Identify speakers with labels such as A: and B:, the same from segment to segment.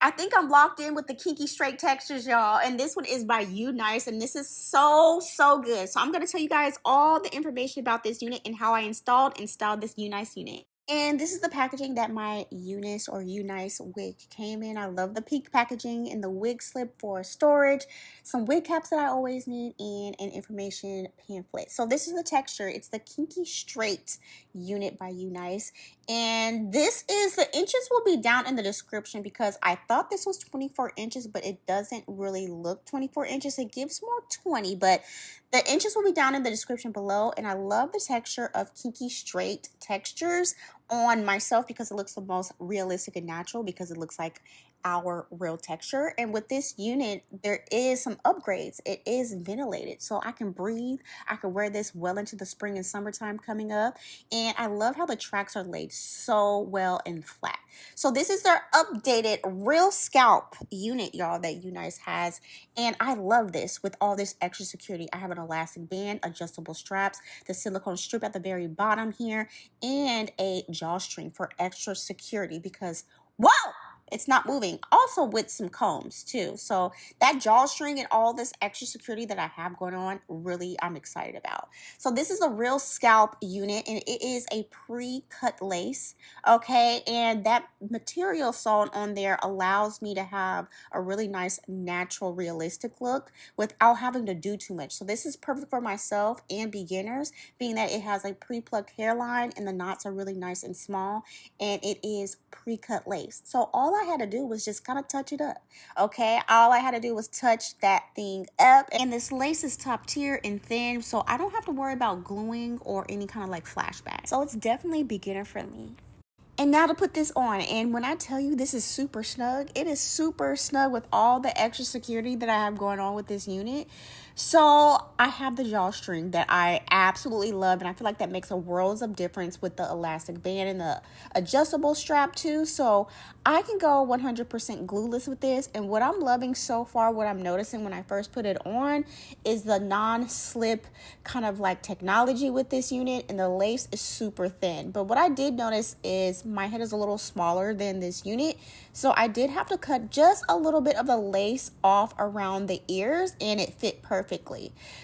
A: I think I'm locked in with the Kinky straight textures, y'all. And this one is by Unice, and this is so good. So I'm going to tell you guys all the information about this unit and how I installed this Unice unit. And this is the packaging that my Unice or Unice wig came in. I love the pink packaging and the wig slip for storage, some wig caps that I always need, and an information pamphlet. So this is the texture. It's the Kinky Straight unit by Unice. And this is, the inches will be down in the description because I thought this was 24 inches, but it doesn't really look 24 inches. It gives more 20, but the inches will be down in the description below. And I love the texture of Kinky Straight textures on myself because it looks the most realistic and natural, because it looks like our real texture. And with this unit, there is some upgrades. It is ventilated, so I can breathe. I can wear this well into the spring and summertime coming up. And I love how the tracks are laid so well and flat. So this is their updated real scalp unit, y'all, that Unice has. And I love this with all this extra security. I have an elastic band, adjustable straps, the silicone strip at the very bottom here, and a drawstring for extra security because, whoa! It's not moving. Also with some combs too. So that drawstring and all this extra security that I have going on, really I'm excited about. So this is a real scalp unit, and it is a pre-cut lace. Okay, and that material sewn on there allows me to have a really nice natural realistic look without having to do too much. So this is perfect for myself and beginners, being that it has a pre-plucked hairline and the knots are really nice and small, and it is pre-cut lace. So all I had to do was just kind of touch it up. Okay, all I had to do was touch that thing up, and this lace is top tier and thin, so I don't have to worry about gluing or any kind of like flashback. So it's definitely beginner friendly. And now to put this on, and when I tell you this is super snug, it is super snug with all the extra security that I have going on with this unit. So I have the drawstring that I absolutely love, and I feel like that makes a world of difference with the elastic band and the adjustable strap too. So I can go 100% glueless with this, and what I'm loving so far, what I'm noticing when I first put it on, is the non-slip kind of like technology with this unit, and the lace is super thin. But what I did notice is my head is a little smaller than this unit, so I did have to cut just a little bit of the lace off around the ears, and it fit perfectly.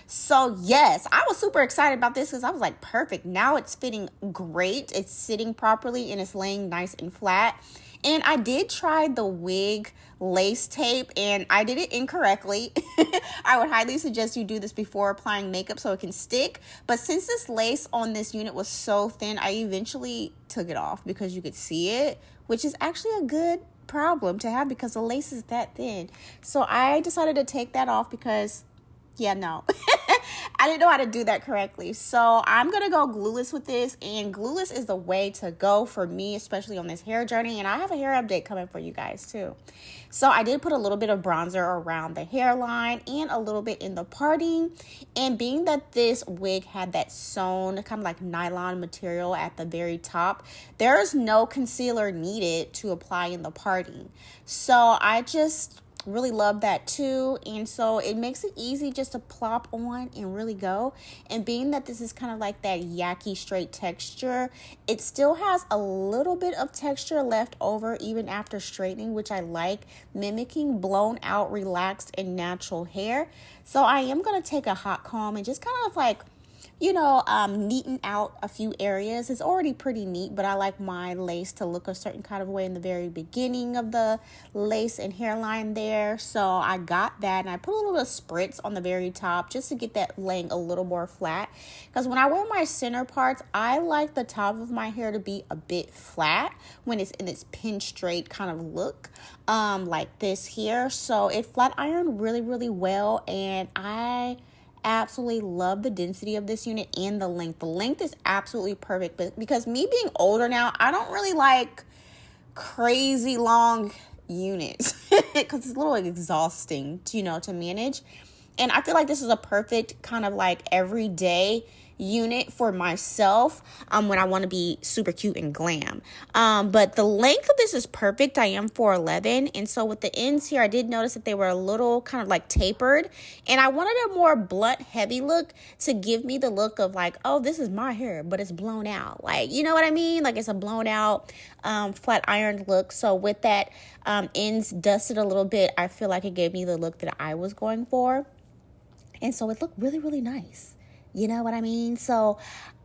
A: So yes, I was super excited about this because I was like, perfect. Now it's fitting great. It's sitting properly and it's laying nice and flat. And I did try the wig lace tape, and I did it incorrectly. I would highly suggest you do this before applying makeup so it can stick. But since this lace on this unit was so thin, I eventually took it off because you could see it, which is actually a good problem to have because the lace is that thin. So I decided to take that off because, yeah, no. I didn't know how to do that correctly. So I'm going to go glueless with this, and glueless is the way to go for me, especially on this hair journey. And I have a hair update coming for you guys too. So I did put a little bit of bronzer around the hairline and a little bit in the parting. And being that this wig had that sewn kind of like nylon material at the very top, there is no concealer needed to apply in the parting. So I just really love that too, and so it makes it easy just to plop on and really go. And being that this is kind of like that yucky straight texture, it still has a little bit of texture left over even after straightening, which I like, mimicking blown out, relaxed and natural hair. So I am going to take a hot comb and just kind of like, you know, neaten out a few areas. It's already pretty neat, but I like my lace to look a certain kind of way in the very beginning of the lace and hairline there. So I got that, and I put a little bit of spritz on the very top just to get that laying a little more flat. Because when I wear my center parts, I like the top of my hair to be a bit flat when it's in its pin straight kind of look, like this here. So it flat ironed really, really well, and I absolutely love the density of this unit and the length. The length is absolutely perfect, but because me being older now, I don't really like crazy long units because it's a little exhausting to, you know, to manage. And I feel like this is a perfect kind of like everyday unit for myself when I want to be super cute and glam. But the length of this is perfect. I am 4'11", and so with the ends here, I did notice that they were a little kind of like tapered, and I wanted a more blunt, heavy look to give me the look of like, oh, this is my hair, but it's blown out. Like, you know what I mean? Like, it's a blown out, flat ironed look. So with that ends dusted a little bit, I feel like it gave me the look that I was going for. And so it looked really, really nice. You know what I mean? So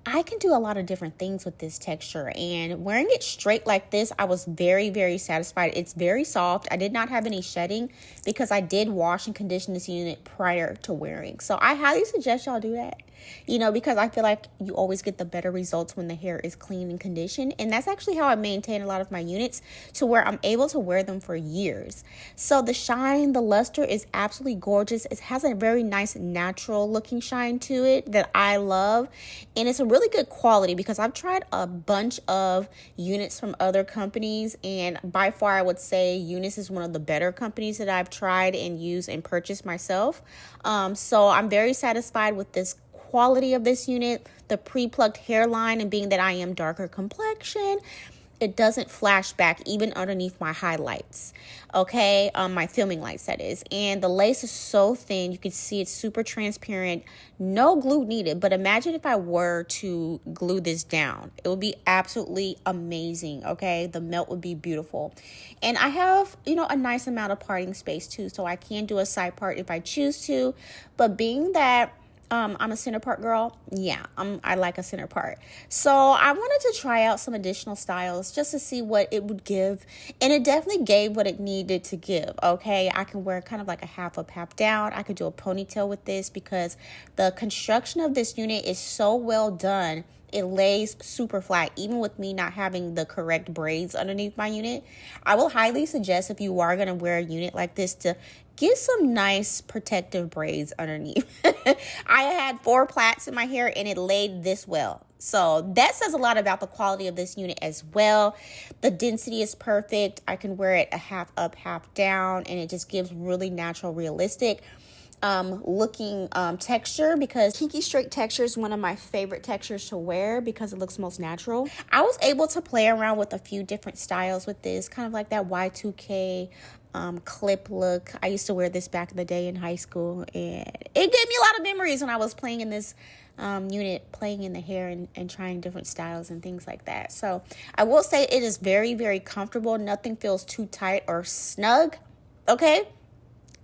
A: I can do a lot of different things with this texture, and wearing it straight like this, I was very, very satisfied. It's very soft. I did not have any shedding because I did wash and condition this unit prior to wearing. So I highly suggest y'all do that, you know, because I feel like you always get the better results when the hair is clean and conditioned. And that's actually how I maintain a lot of my units to where I'm able to wear them for years. So the shine, the luster is absolutely gorgeous. It has a very nice natural looking shine to it that I love. And it's a really good quality because I've tried a bunch of units from other companies, and by far I would say Unice is one of the better companies that I've tried and used and purchased myself. So I'm very satisfied with this quality of this unit, the pre-plucked hairline, and being that I am darker complexion, it doesn't flash back even underneath my highlights, okay? My filming lights, that is. And the lace is so thin, you can see it's super transparent, no glue needed. But imagine if I were to glue this down, it would be absolutely amazing, okay? The melt would be beautiful. And I have, you know, a nice amount of parting space too, so I can do a side part if I choose to. But being that I'm a center part girl. Yeah, I like a center part. So I wanted to try out some additional styles just to see what it would give. And it definitely gave what it needed to give, okay? I can wear kind of like a half up, half down. I could do a ponytail with this because the construction of this unit is so well done. It lays super flat, even with me not having the correct braids underneath my unit. I will highly suggest, if you are going to wear a unit like this, to get some nice protective braids underneath. I had 4 plaits in my hair and it laid this well. So that says a lot about the quality of this unit as well. The density is perfect. I can wear it a half up, half down, and it just gives really natural, realistic looking texture, because kinky straight texture is one of my favorite textures to wear because it looks most natural. I was able to play around with a few different styles with this, kind of like that Y2K clip look. I used to wear this back in the day in high school, and it gave me a lot of memories when I was playing in this unit, playing in the hair and trying different styles and things like that. So I will say it is very, very comfortable. Nothing feels too tight or snug, okay?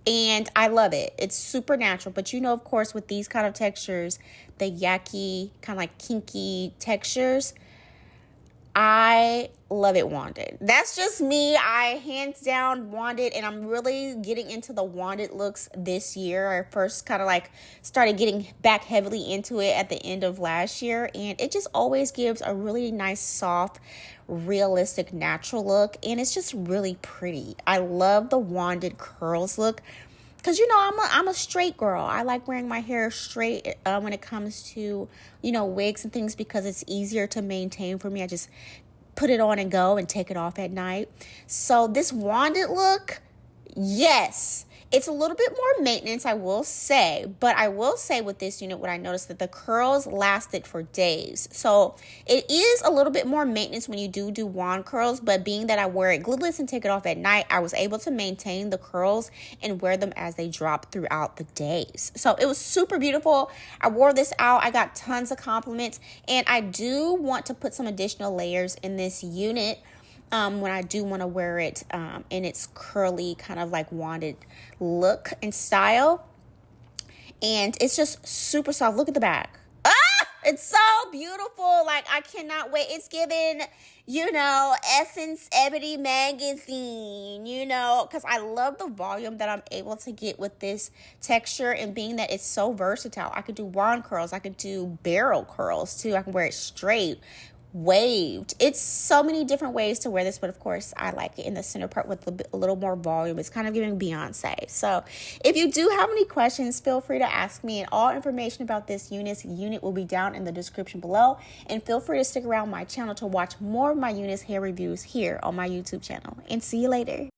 A: And I love it. It's super natural. But you know, of course, with these kind of textures, the yucky, kind of like kinky textures, I love it wanded. That's just me. I hands down wanded, and I'm really getting into the wanded looks this year. I first kind of like started getting back heavily into it at the end of last year, and it just always gives a really nice, soft, realistic, natural look, and it's just really pretty. I love the wanded curls look. Because, you know, I'm a straight girl. I like wearing my hair straight when it comes to, you know, wigs and things, because it's easier to maintain for me. I just put it on and go and take it off at night. So this wanded look, yes, it's a little bit more maintenance, I will say. But I will say with this unit, what I noticed, that the curls lasted for days. So it is a little bit more maintenance when you do wand curls. But being that I wear it glueless and take it off at night, I was able to maintain the curls and wear them as they drop throughout the days. So it was super beautiful. I wore this out. I got tons of compliments. And I do want to put some additional layers in this unit when I do want to wear it in its curly, kind of like wanded look and style. And it's just super soft. Look at the back. Ah, it's so beautiful. Like, I cannot wait. It's given, you know, Essence Ebony magazine, you know, because I love the volume that I'm able to get with this texture, and being that it's so versatile. I could do wand curls. I could do barrel curls too. I can wear it straight, waved. It's so many different ways to wear this, but of course I like it in the center part with a little more volume. It's kind of giving Beyonce. So if you do have any questions, feel free to ask me, and all information about this unit will be down in the description below. And feel free to stick around my channel to watch more of my Unice hair reviews here on my YouTube channel. And see you later.